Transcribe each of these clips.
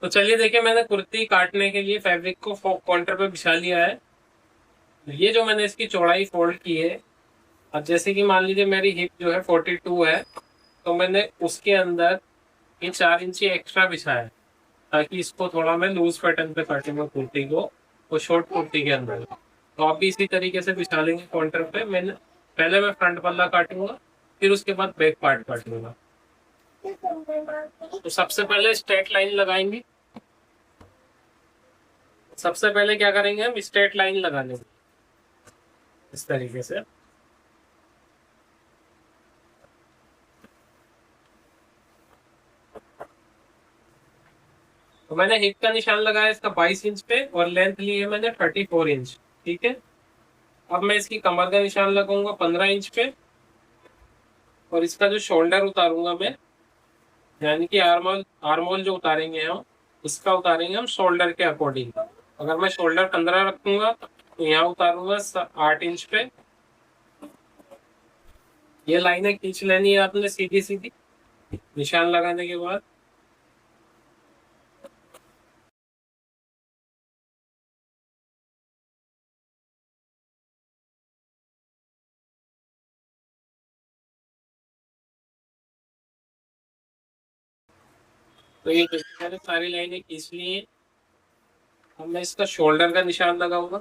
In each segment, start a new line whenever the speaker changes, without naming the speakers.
तो चलिए देखिए, मैंने कुर्ती काटने के लिए फैब्रिक को काउंटर पे बिछा लिया है। ये जो मैंने इसकी चौड़ाई फोल्ड की है, अब जैसे कि मान लीजिए मेरी हिप जो है 42 है, तो मैंने उसके अंदर ये 4 इंची एक्स्ट्रा बिछाया है ताकि इसको थोड़ा मैं लूज पैटर्न पे काटूंगा कुर्ती को, वो शॉर्ट कुर्ती के अंदर। तो आप भी इसी तरीके से बिछा लेंगे काउंटर पे। पहले मैं फ्रंट पल्ला काटूंगा, फिर उसके बाद बैक पार्ट काटूंगा। तो सबसे पहले स्ट्रेट लाइन लगाएंगे। सबसे पहले क्या करेंगे, हम स्ट्रेट लाइन लगा लेंगे इस तरीके से। तो मैंने हिप का निशान लगाया इसका 22 इंच पे, और लेंथ ली है मैंने 34 इंच। ठीक है। अब मैं इसकी कमर का निशान लगाऊंगा 15 इंच पे, और इसका जो शोल्डर उतारूंगा मैं, यानी कि आर्मोल आर्मोल जो उतारेंगे हम, इसका उतारेंगे हम शोल्डर के अकॉर्डिंग। अगर मैं शोल्डर 15 रखूंगा तो यहाँ उतारूंगा 8 इंच पे। ये लाइनें खींच लेनी है आपने सीधी सीधी निशान लगाने के बाद। तो ये मैंने सारी लाइनें खींच ली है। अब मैं इसका शोल्डर का निशान लगाऊंगा।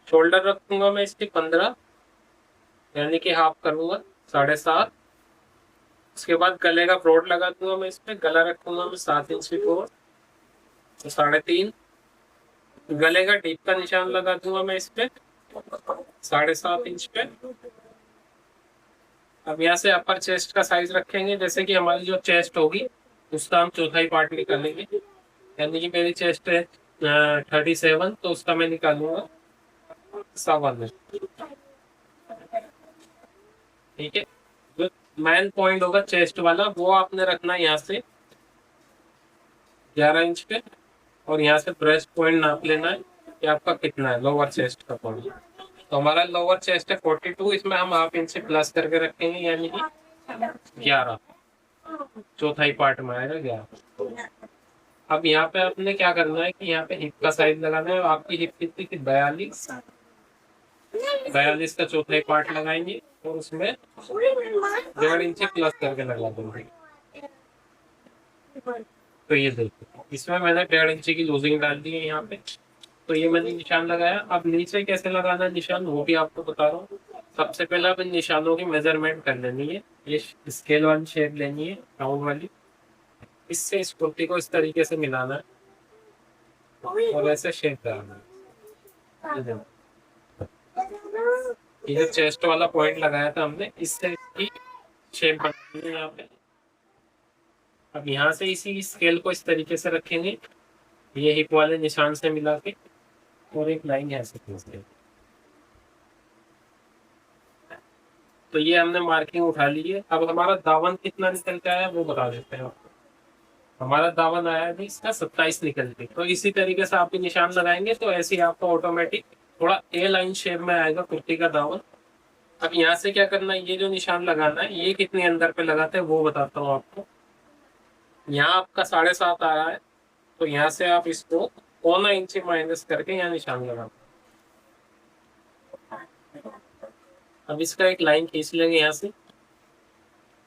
शोल्डर रखूंगा मैं इसकी 15, यानी कि हाफ करूंगा 7.5। उसके बाद गले का फ्लोट लगा दूंगा मैं, इस पे गला रखूंगा मैं 7 इंच की फ्लोट, तो 3.5। गले का डीप का निशान लगा दूंगा मैं इस पे 7.5 इंच पे। अब यहाँ से अपर चेस्ट का साइज रखेंगे, जैसे कि हमारी जो चेस्ट होगी उसका हम चौथाई पार्ट निकालेंगे। यानी कि मेरी चेस्ट है 37, तो उसका मैं निकालूंगा 57। ठीक है। जो मेन पॉइंट होगा चेस्ट वाला, वो आपने रखना है यहाँ से 11 इंच पे, और यहाँ से ब्रेस्ट पॉइंट नाप लेना है कि आपका कितना है लोअर चेस्ट का पॉइंट। तो हमारा लोअर चेस्ट है 42, इसमें हम हाफ इंच से प्लस करके रखेंगे, यानी कि 11। चौथाई पार्ट में आएगा 11। अब यहाँ पे आपने क्या करना है कि यहाँ पे हिप का साइज लगाना है। आपकी हिप कितनी थी, 42। 42 का चौथाई पार्ट लगाएंगे, और उसमें 1.5 इंच प्लस करके लगा देंगे। तो ये देखिए, इसमें मैंने 1.5 इंच की लूजिंग डाल दी है यहाँ पे। तो ये मैंने निशान लगाया। अब नीचे कैसे लगाना है निशान, वो भी आपको बता रहा हूँ। सबसे पहले आप इन निशानों की मेजरमेंट कर लेनी है। ये स्केल वाली शेप लेनी है, राउंड वाली। इससे इस कुर्ती को इस तरीके से मिलाना है और ऐसे शेप डालना है। ये देखो, ये जो चेस्ट वाला पॉइंट लगाया था हमने, इससे इसकी शेप बनानी है यहाँ पे। अब यहाँ से इसी स्केल को इस तरीके से रखेंगे, ये हिप वाले निशान से मिला के, और एक लाइन यहाँ से खींच देंगे। तो ये हमने मार्किंग उठा ली है। अब हमारा दामन कितना निकल के आया वो बता देते हैं आपको। हमारा दामन आया है इसका 27 निकल के। तो इसी तरीके से आप भी निशान लगाएंगे तो ऐसे ही आपका ऑटोमेटिक थोड़ा ए लाइन शेप में आएगा कुर्ती का दामन। अब यहाँ से क्या करना है, ये जो निशान लगाना है ये कितने अंदर पे लगाते हैं वो बताता हूँ आपको। यहाँ आपका 7.5 आ रहा है, तो यहाँ से आप इसको 1.25 इंच माइनस करके यहाँ निशान लगाना। अब इसका एक लाइन खींच लेंगे यहाँ से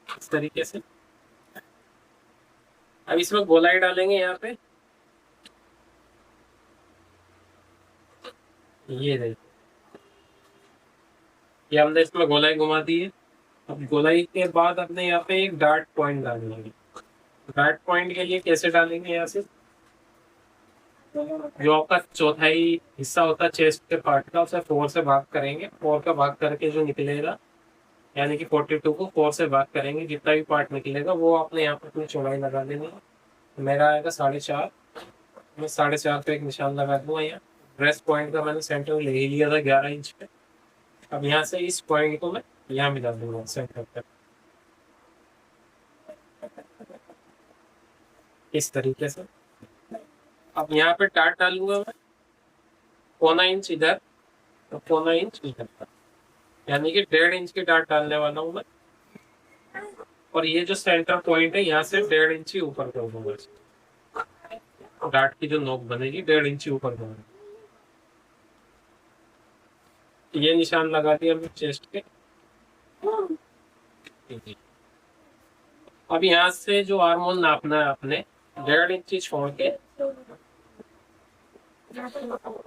इस तरीके से। अब इसमें गोलाई डालेंगे यहाँ पे, ये देखिए, ये हमने इसमें गोलाई घुमा दी है। अब गोलाई के बाद अपने यहाँ पे एक डार्ट पॉइंट डालेंगे। डार्ट पॉइंट के लिए कैसे डालेंगे, यहाँ से जो आपका चौथाई हिस्सा होता है चेस्ट के पार्ट का, उसे 4 से भाग करेंगे। 4 का भाग करके जो निकलेगा, यानी कि 42 को 4 से भाग करेंगे, जितना भी पार्ट निकलेगा वो आपने यहाँ पे अपनी चौड़ाई लगा देनी है। मेरा आएगा 4.5। मैं 4.5 पे एक निशान लगा दूंगा यहाँ। ब्रेस्ट पॉइंट का मैंने सेंटर ले ही लिया था 11 इंच पे। अब यहाँ से इस पॉइंट को मैं यहाँ मिला दूंगा सेंटर पे इस तरीके से। अब यहाँ पे टाट डालूंगा मैं 1.25 इंच इधर, तो 1.25 इंच इधर, यानी कि 1.5 इंच की डाट डालने वाला हूँ मैं। और ये जो सेंटर पॉइंट है यहाँ से 1.5 इंच ही ऊपर कर दूंगा। डार्ट की जो नोक बनेगी 1.5 इंच ऊपर बनेगी। ये निशान लगा दिया हमने चेस्ट के। अब यहाँ से जो आर्म होल नापना है आपने 1.5 इंच छोड़ के,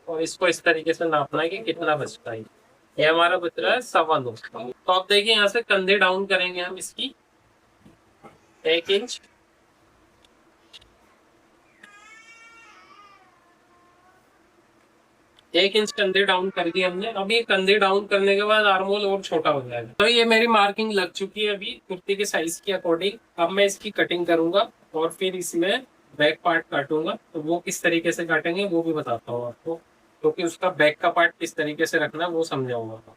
और इसको इस तरीके से नापना है कि कितना बचता है। ये हमारा बच रहा है 1.25 इंच। तो आप देखिए यहाँ से कंधे डाउन करेंगे हम इसकी 1 इंच, एक इंच कंधे डाउन कर दिए हमने। अब ये कंधे डाउन करने के बाद आर्म होल और छोटा हो जाएगा। तो ये मेरी मार्किंग लग चुकी है अभी कुर्ती के साइज के अकॉर्डिंग। अब मैं इसकी कटिंग करूंगा और फिर इसमें बैक पार्ट काटूंगा। तो वो किस तरीके से काटेंगे वो भी बताता हूँ आपको, क्योंकि उसका बैक का पार्ट किस तरीके से रखना है वो समझाऊंगा।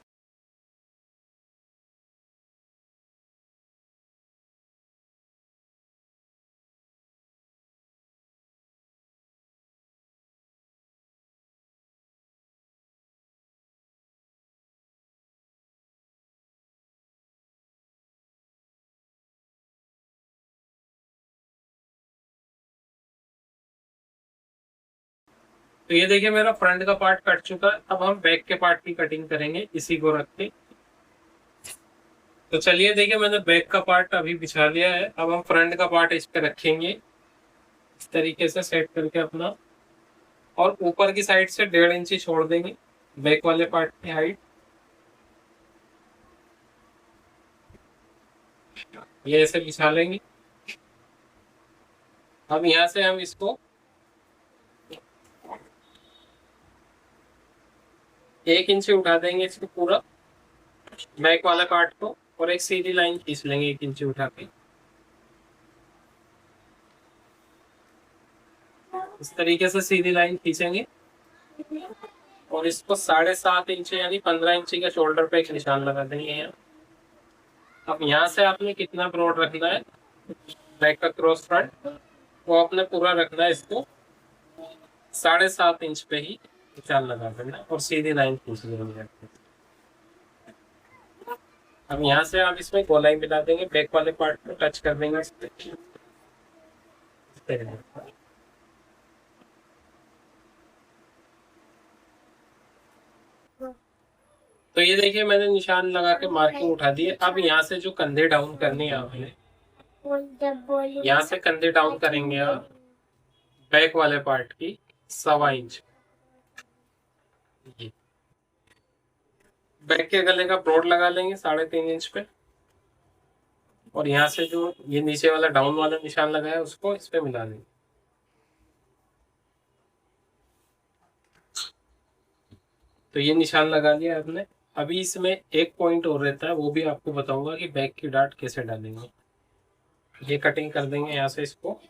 तो ये देखिए मेरा फ्रंट का पार्ट कट चुका है। अब हम बैक के पार्ट की कटिंग करेंगे इसी को रख के। तो चलिए देखिए मैंने बैक का पार्ट अभी बिछा लिया है। अब हम फ्रंट का पार्ट इस पे रखेंगे इस तरीके से सेट करके अपना, और ऊपर की साइड से 1.5 इंच छोड़ देंगे बैक वाले पार्ट की हाइट। ये ऐसे बिछा लेंगे। अब यहाँ से हम इसको 1 इंच उठा देंगे इसको पूरा बैक वाला पार्ट को, और एक सीधी लाइन खींच लेंगे 1 इंच उठा के। इस तरीके से सीधी लाइन खींचेंगे और इसको 7.5 इंच यानी 15 इंच का शोल्डर पे एक निशान लगा देंगे यहाँ। अब यहाँ से आपने कितना ब्रॉड रखना है बैक का क्रॉस फ्रंट, वो आपने पूरा रखना है इसको 7.5 इंच पे ही निशान लगा देना और सीधी लाइन खींच लेंगे। अब यहाँ से आप इसमें गोलाई मिला देंगे, बैक वाले पार्ट को टच कर देंगे इस पे। तो ये देखिए मैंने निशान लगा के मार्किंग उठा दी है। अब यहाँ से जो कंधे डाउन करनी है आपने, यहाँ से कंधे डाउन करेंगे आप बैक वाले पार्ट की 1.25 इंच। बैक के गले का ब्रॉड लगा लेंगे 3.5 इंच पे, और यहाँ से जो ये नीचे वाला डाउन वाला निशान लगा है उसको इस पे मिला देंगे। तो ये निशान लगा लिया आपने। अभी इसमें एक पॉइंट और रहता है, वो भी आपको बताऊंगा कि बैक की डार्ट कैसे डालेंगे। ये कटिंग कर देंगे यहाँ से इसको।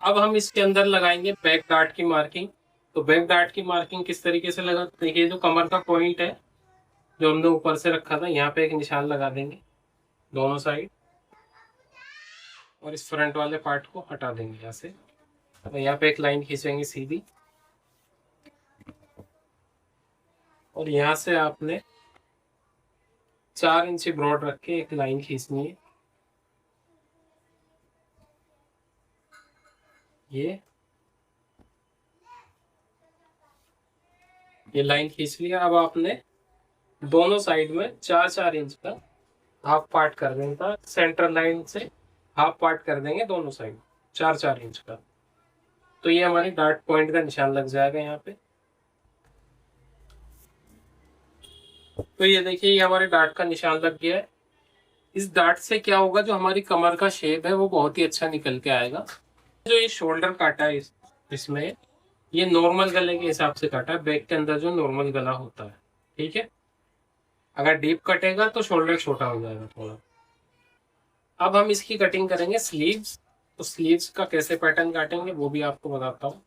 अब हम इसके अंदर लगाएंगे बैक डार्ट की मार्किंग। तो बैक डार्ट की मार्किंग किस तरीके से लगा, देखिए जो कमर का पॉइंट है जो हमने ऊपर से रखा था, यहाँ पे एक निशान लगा देंगे दोनों साइड, और इस फ्रंट वाले पार्ट को हटा देंगे यहाँ से। तो यहाँ पे एक लाइन खींचेंगे सीधी, और यहाँ से आपने 4 इंच ब्रॉड रख के एक लाइन खींचनी है। ये लाइन खींच लिया। अब आपने दोनों साइड में 4-4 इंच का हाफ पार्ट कर देंगे, सेंटर लाइन से हाफ पार्ट कर देंगे दोनों साइड 4-4 इंच का। तो ये हमारी डार्ट पॉइंट का निशान लग जाएगा यहाँ पे। तो ये देखिए ये हमारे डार्ट का निशान लग गया है। इस डार्ट से क्या होगा, जो हमारी कमर का शेप है वो बहुत ही अच्छा निकल के आएगा। जो ये शोल्डर काटा है इसमें ये नॉर्मल गले के हिसाब से काटा है, बैक के अंदर जो नॉर्मल गला होता है, ठीक है। अगर डीप कटेगा तो शोल्डर छोटा हो जाएगा थोड़ा। अब हम इसकी कटिंग करेंगे स्लीव्स। तो स्लीव्स का कैसे पैटर्न काटेंगे वो भी आपको बताता हूँ।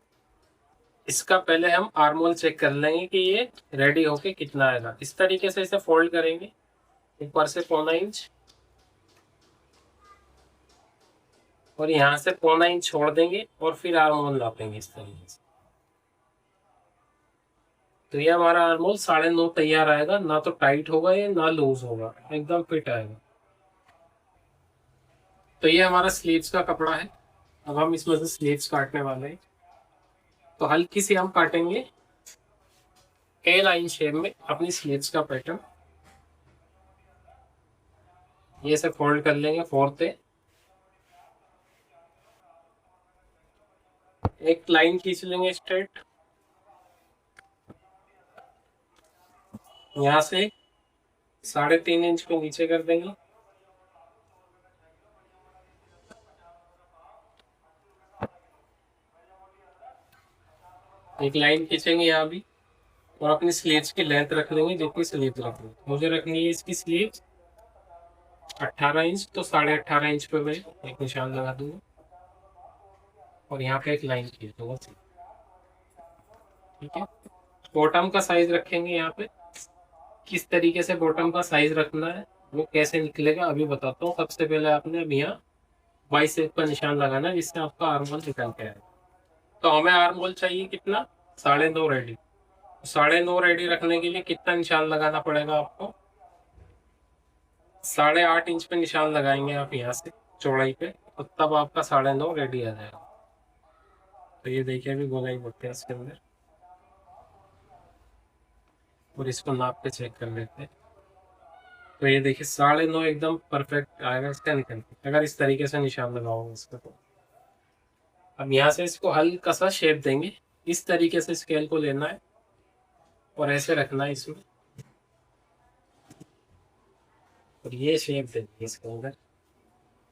इसका पहले हम आर्म होल चेक कर लेंगे कि ये रेडी होके कितना आएगा। इस तरीके से इसे फोल्ड करेंगे ऊपर से 1.25 इंच, और यहाँ से 0.25 इंच छोड़ देंगे और फिर आर्म होल नापेंगे इस तरीके से। तो ये हमारा आर्म होल 9.5 तैयार आएगा, ना तो टाइट होगा ये ना लूज होगा, एकदम फिट आएगा। तो ये हमारा स्लीव्स का कपड़ा है। अब हम इसमें से स्लीव्स काटने वाले हैं। तो हल्की सी हम काटेंगे ए लाइन शेप में अपनी स्लीव्स का पैटर्न। ये से फोल्ड कर लेंगे 4 पे, एक लाइन खींच लेंगे स्ट्रेट। यहाँ से 3.5 इंच पे नीचे कर देंगे। एक लाइन खींचेंगे यहाँ भी और अपनी स्लीव्स की लेंथ रख लेंगे, जितनी स्लीव्स रखनी मुझे रखनी है इसकी स्लीव्स 18 इंच, तो 18.5 इंच पे मैं एक निशान लगा दूंगा और यहाँ पे एक लाइन खींच दूंगा। ठीक है। बॉटम का साइज रखेंगे यहाँ पे। किस तरीके से बॉटम का साइज रखना है वो कैसे निकलेगा अभी बताता हूँ। सबसे पहले आपने अब यहाँ बाइसेप का निशान लगाना है, जिससे आपका आर्म होल निकल के आएगा। तो हमें आर्म होल चाहिए कितना, 9.5 रेडी। 9.5 रेडी रखने के लिए कितना निशान लगाना पड़ेगा आपको, 8.5 इंच पे निशान लगाएंगे आप यहाँ से चौड़ाई पे, तो तब आपका 9.5 रेडी आ जाएगा। तो ये देखिए अभी गोलाई बोलते हैं इसके अंदर, और इसको नाप के चेक कर लेते हैं। तो ये देखिए 9.5 एकदम परफेक्ट आएगा इसका निकल के, अगर इस तरीके से निशान लगाओगे इसका। तो अब यहाँ से इसको हल्का सा शेप देंगे, इस तरीके से स्केल को लेना है और ऐसे रखना है इसमें, और ये शेप देंगे इसके अंदर।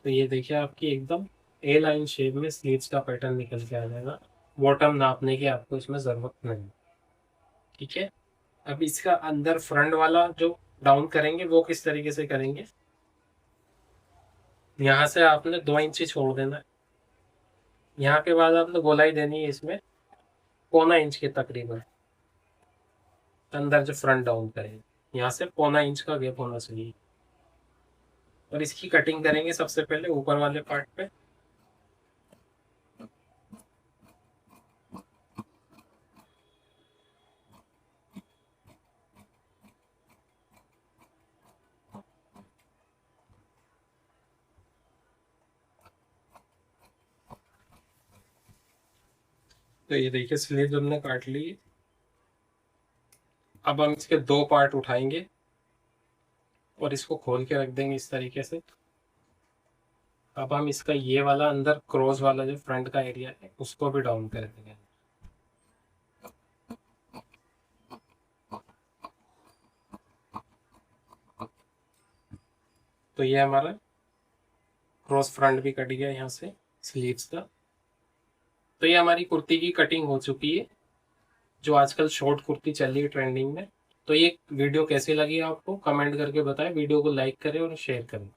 तो ये देखिए आपकी एकदम ए लाइन शेप में स्लीव्स का पैटर्न निकल के आ जाएगा। बॉटम नापने की आपको इसमें जरूरत नहीं। ठीक है। अब इसका अंदर फ्रंट वाला जो डाउन करेंगे वो किस तरीके से करेंगे, यहाँ से आपने 2 इंच ही छोड़ देना है। यहाँ के बाद आपने गोलाई देनी है इसमें 0.25 इंच के तकरीबन अंदर, जो फ्रंट डाउन करेंगे यहाँ से 0.25 इंच का गैप होना चाहिए। और इसकी कटिंग करेंगे सबसे पहले ऊपर वाले पार्ट पे। तो ये देखिए स्लीव हमने काट ली। अब हम इसके 2 पार्ट उठाएंगे और इसको खोल के रख देंगे इस तरीके से। अब हम इसका ये वाला अंदर क्रॉस वाला जो फ्रंट का एरिया है उसको भी डाउन कर देंगे। तो ये हमारा क्रॉस फ्रंट भी कट गया यहाँ से स्लीव्स का। तो ये हमारी कुर्ती की कटिंग हो चुकी है, जो आजकल शॉर्ट कुर्ती चल रही है ट्रेंडिंग में। तो ये वीडियो कैसी लगी आपको कमेंट करके बताएं, वीडियो को लाइक करें और शेयर करें।